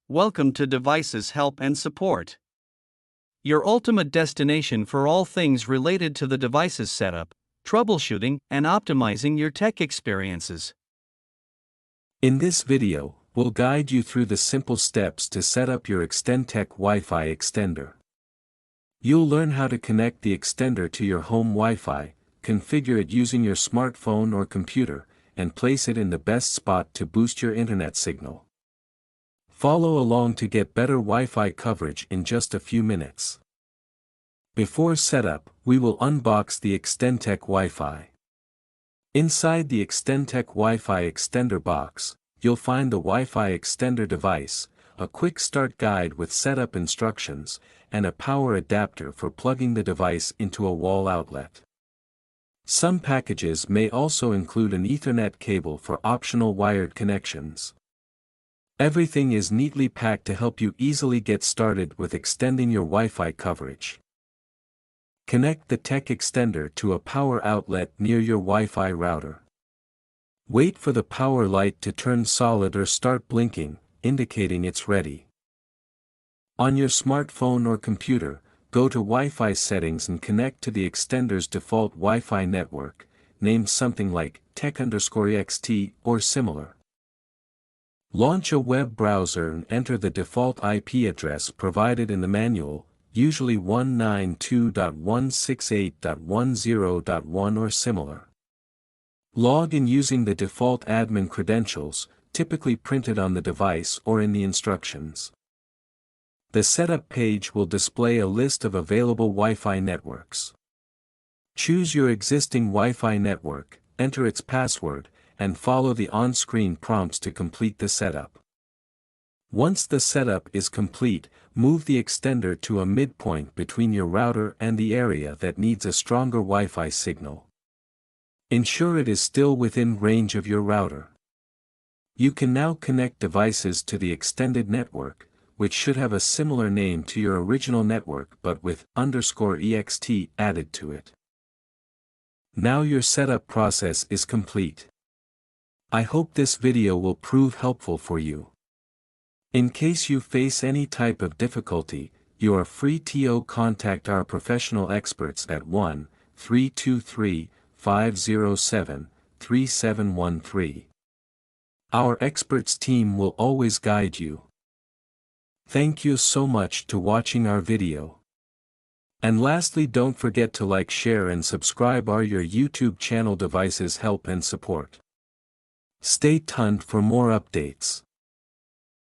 Welcome to Devices Help and Support, your ultimate destination for all things related to the device's setup, troubleshooting, and optimizing your tech experiences. In this video, we'll guide you through the simple steps to set up your Extendtecc Wi-Fi extender. You'll learn how to connect the extender to your home Wi-Fi, configure it using your smartphone or computer, and place it in the best spot to boost your internet signal. Follow along to get better Wi-Fi coverage in just a few minutes. Before setup, we will unbox the Extendtecc Wi-Fi. Inside the Extendtecc Wi-Fi extender box, you'll find the Wi-Fi extender device, a quick start guide with setup instructions, and a power adapter for plugging the device into a wall outlet. Some packages may also include an Ethernet cable for optional wired connections. Everything is neatly packed to help you easily get started with extending your Wi-Fi coverage. Connect the tech extender to a power outlet near your Wi-Fi router. Wait for the power light to turn solid or start blinking, indicating it's ready. On your smartphone or computer, go to Wi-Fi settings and connect to the extender's default Wi-Fi network, named something like tech_ext or similar. Launch a web browser and enter the default IP address provided in the manual, usually 192.168.10.1 or similar. Log in using the default admin credentials, typically printed on the device or in the instructions. The setup page will display a list of available Wi-Fi networks. Choose your existing Wi-Fi network, enter its password, and follow the on-screen prompts to complete the setup. Once the setup is complete, move the extender to a midpoint between your router and the area that needs a stronger Wi-Fi signal. Ensure it is still within range of your router. You can now connect devices to the extended network, which should have a similar name to your original network but with _ext added to it. Now your setup process is complete. I hope this video will prove helpful for you. In case you face any type of difficulty, you are free to contact our professional experts at 1-323-507-3713. Our experts team will always guide you. Thank you so much to watching our video. And lastly, don't forget to like, share and subscribe our YouTube channel Devices Help and Support. Stay tuned for more updates.